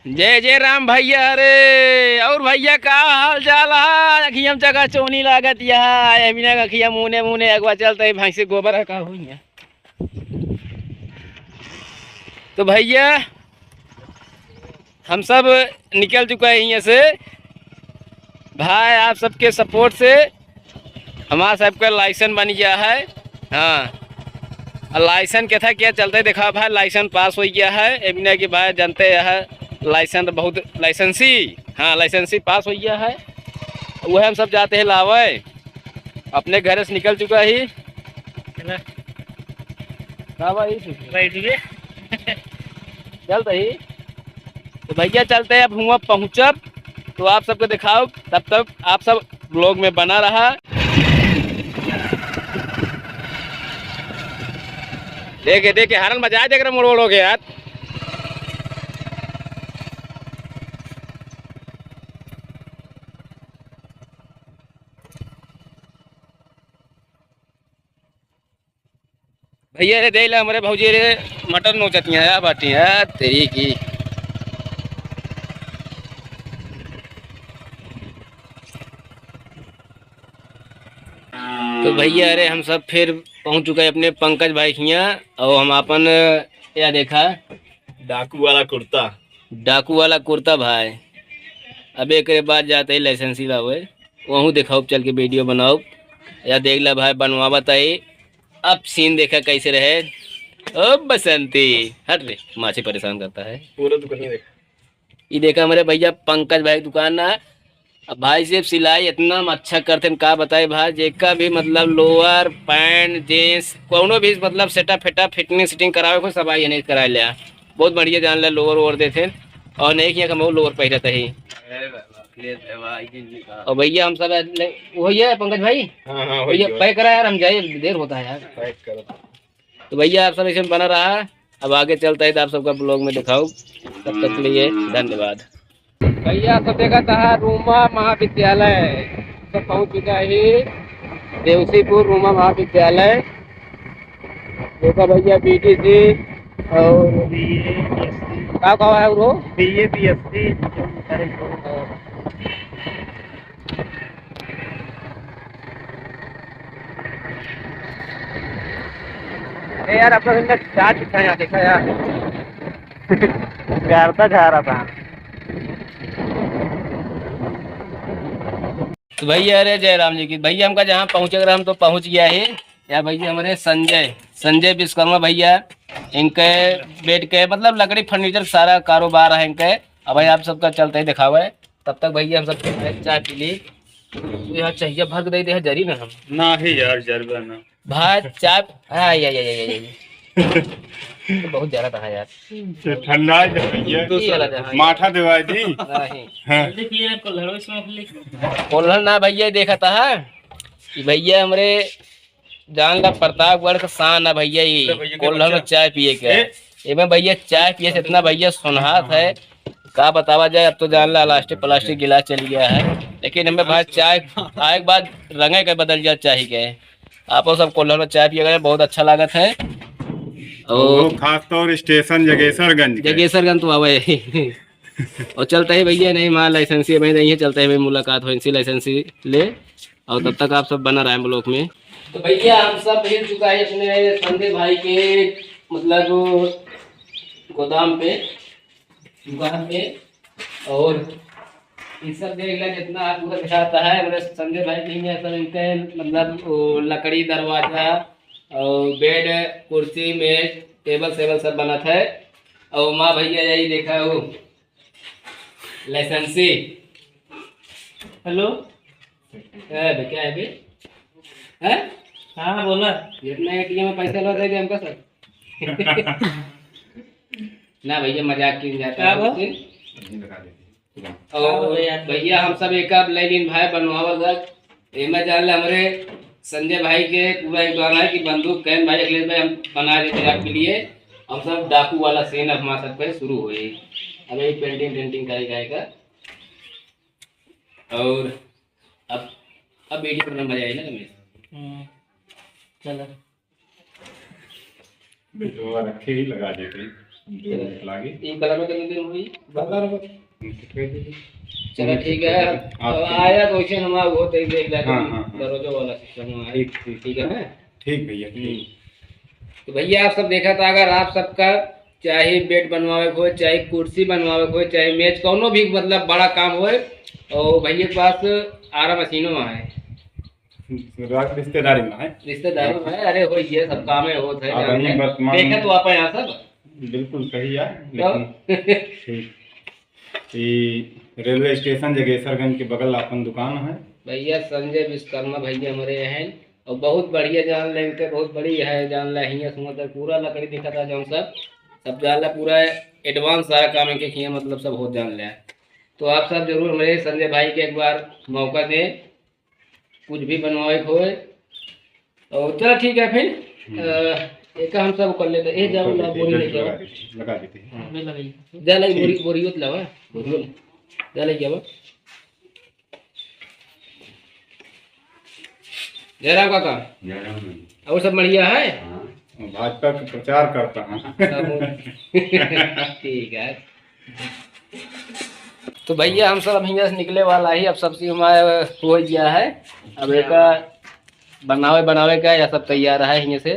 जय जय राम भैया। अरे और भैया का हाल चाल है? अखियम चका चोनी लागत यहाँ एमिना अखिया मुने मुने अगवा चलते भैंस से गोबर का हुई है। तो भैया हम सब निकल चुका है यहाँ से भाई, आप सबके सपोर्ट से हमारा सबका लाइसेंस बन गया है। हाँ, लाइसेंस क्या था क्या चलते देखा भाई, लाइसेंस पास हो गया है एमिना के भाई, जानते हैं लाइसेंस बहुत लाइसेंसी, हाँ लाइसेंसी पास हो गया है। वह हम सब जाते हैं लावे, अपने घर से निकल चुका ही चलते ही। तो भैया चलते हैं अब, हुआ पहुँचब तो आप सबको दिखाओ, तब तक आप सब ब्लॉग में बना रहा। देखे देखे हरन बजा देख रहे मोड़ हो गया यार। भैया रे दे ला हमारे भौजी रे मटर नोचतियाँ है बाटी है तेरी की। तो भैया अरे हम सब फिर पहुंच चुके हैं अपने पंकज भाई के यहाँ, और हम अपन क्या देखा डाकू वाला कुर्ता, डाकू वाला कुर्ता भाई। अब एक बाद जाते ही लाइसेंसी लावे वहूँ दिखाओ, चल के वीडियो बनाओ या देख ला भाई बनवा बताई। अब सीन देखा कैसे रहे। ओ बसंती हट रे, माछी परेशान करता है पूरा दुकान देखा। ये देखा हमारे भैया पंकज भाई दुकान ना। अब भाई सिर्फ सिलाई इतना अच्छा करते हैं का बताए भाई, जेका भी मतलब लोअर पैंट जींस कोनो भी मतलब सेटअप फेटअप फिटनिंग सिटिंग करावे को सब आई नहीं करा लिया। बहुत बढ़िया जान ला लोअर ओवर देते और नहीं किया हम लोअर पहनता ही। और भैया हम सब वही है पंकज भाई। हाँ हाँ भैया पैक करा यार, हम जाए देर होता है यार। पैक करो। तो भैया आप सब ऐसे बना रहा, अब आगे चलता है तो आप सबका ब्लॉग में दिखाओ। तब तक के लिए धन्यवाद। भैया सब देखा था रूमा महाविद्यालय, सब पहुंच चुका है देवसीपुर रूमा महाविद्यालय। देखा भैया बीटीसी और क्या कहा है वो BA BSc। यार अपना इनका चार्ज कितना यहाँ देखा यार प्यार था जा रहा था। तो भैया अरे जयराम जी की भैया हमका जहाँ पहुँचे हम तो पहुँच गया है। या भैया हमारे संजय विश्वकर्मा भैया, इनके बेड के मतलब लकड़ी फर्नीचर सारा कारोबार है इनके। अब भाई आप सबका चलता ही दिखावा है। तब तक भैया हम सब चाय पी ली। तो यहाँ चाहिए भर दे दे जरी ना हम ना ही यार जरबा ना भाई चाय। हाँ तो बहुत ज्यादा था यार, ठंडा है माठा दवाई दी नहीं कोल्हर ना भैया देखा था कि भैया हमारे जान ला प्रतापगढ़ का शान है भैया। ये कोल्हर में चाय पिए के ये भैया चाय पिए से इतना भैया सुनहात है का बतावा जाए। अब तो जान ला प्लास्टिक गिलास चल गया है, लेकिन हमें भाई चाय आए के बाद रंगे के बदल जाए चाय के। आप सब कोल्हर में चाय पिए गए, बहुत अच्छा लागत है। और खास तौर स्टेशन जगेसरगंज तो आवे और चलता है भैया नहीं माँ लाइसेंसी में नहीं है, चलता है भाई मुलाकात हो इनसी लाइसेंसी ले। और तब तक आप सब बना रहे हैं ब्लॉक में। तो भैया हम सब मिल चुका है अपने संजय भाई के मतलब गोदाम पे दुकान पे, और ये सब देख लें जितना आप पूरा दिखाता है मेरे संजय भाई नहीं है सब इनके मतलब लकड़ी दरवाजा और बेड कुर्सी मेज टेबल सेबल सब बना था। और माँ भैया यही देखा वो लाइसेंसी। हेलो क्या है बे हैं? हाँ बोला इतना ATM में पैसा लगा देंगे हमका सर ना भैया मजाक की जाता है। और भैया हम सब एक लेकिन भाई बनवावा एमा जान ले हमारे संजय भाई के पूरा एक गाना है कि बंदूक कहन भाई अखिलेश भाई हम बना देते हैं आपके लिए। हम सब डाकू वाला सीन अब हमारा सबका शुरू हुई। अब यही पेंटिंग करेगा और अब वीडियो करना मजा आएगा ना। चलो रखे ही लगा देते ये कलर में कितने दिन हुई? चलो ठीक है। अब आया तो वैसे हमारा वो देख लेते हैं दरवाजा वाला सिस्टम। ठीक है। ठीक भैया ठीक। तो भैया आप सब देखा था, अगर आप सबका चाहे बेड बनवावे को, चाहे कुर्सी बनवावे को, चाहे मेज कोनो भी मतलब बड़ा काम हो, और भैया के पास आरा मशीनों में है, रिश्तेदारी में है। रिश्तेदारी में है। अरे हो ये सब काम है होता है, देखा तो आप यहाँ सब बिल्कुल सही है। ठीक। रेलवे स्टेशन जगेसरगंज के बगल अपन दुकान है भैया, संजय विश्वकर्मा भैया हमारे हैं। और बहुत बढ़िया जान लेंगे, बहुत बड़ी है जान ला हियाँ सुंदर पूरा लकड़ी दिखा था जो सब जान ला, पूरा एडवांस सारा काम है कि मतलब सब हो जान लिया। तो आप सब जरूर हमारे संजय भाई के एक बार मौका दें, कुछ भी बनवाए खोए। और चलो ठीक है फिर एक हम सब कर लेते हैं। जाओ ला बोरी लेके आओ, लगा देते हैं। जा लाई बोरी, बोरी उत लावा, बोरी जा लेके आओ। जयराम काका, और सब बढ़िया है? भाजपा का प्रचार करता हूँ। ठीक है। तो भैया हम सब अभी से निकले वाला ही, अब सबसे हमारा हो गया है। अब एक बनावे का या सब तैयार है, यहाँ से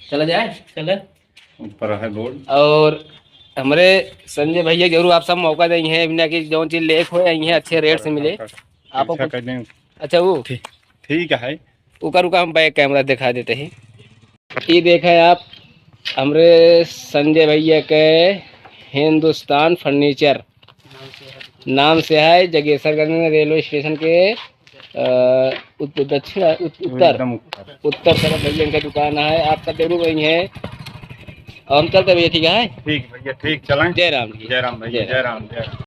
चला जाए। चले ऊपर है बोर्ड। और हमारे संजय भैया जरूर आप सब मौका देंगे बिना कि जो चीज लेक हो यही अच्छे रेट से मिले आपको। अच्छा वो ठीक है। रुका हम बैक कैमरा दिखा देते हैं। ये देखें आप हमारे संजय भैया के हिंदुस्तान फर्नीचर नाम से है, जगेसरगंज रेलवे स्टेशन के दक्षिण उत्तर तरफ भैया इनका दुकान है। आप सब जरूर वही है। और हम चलते भैया। ठीक है। ठीक भैया ठीक, चलें। जय राम। जय राम भैया, जय राम।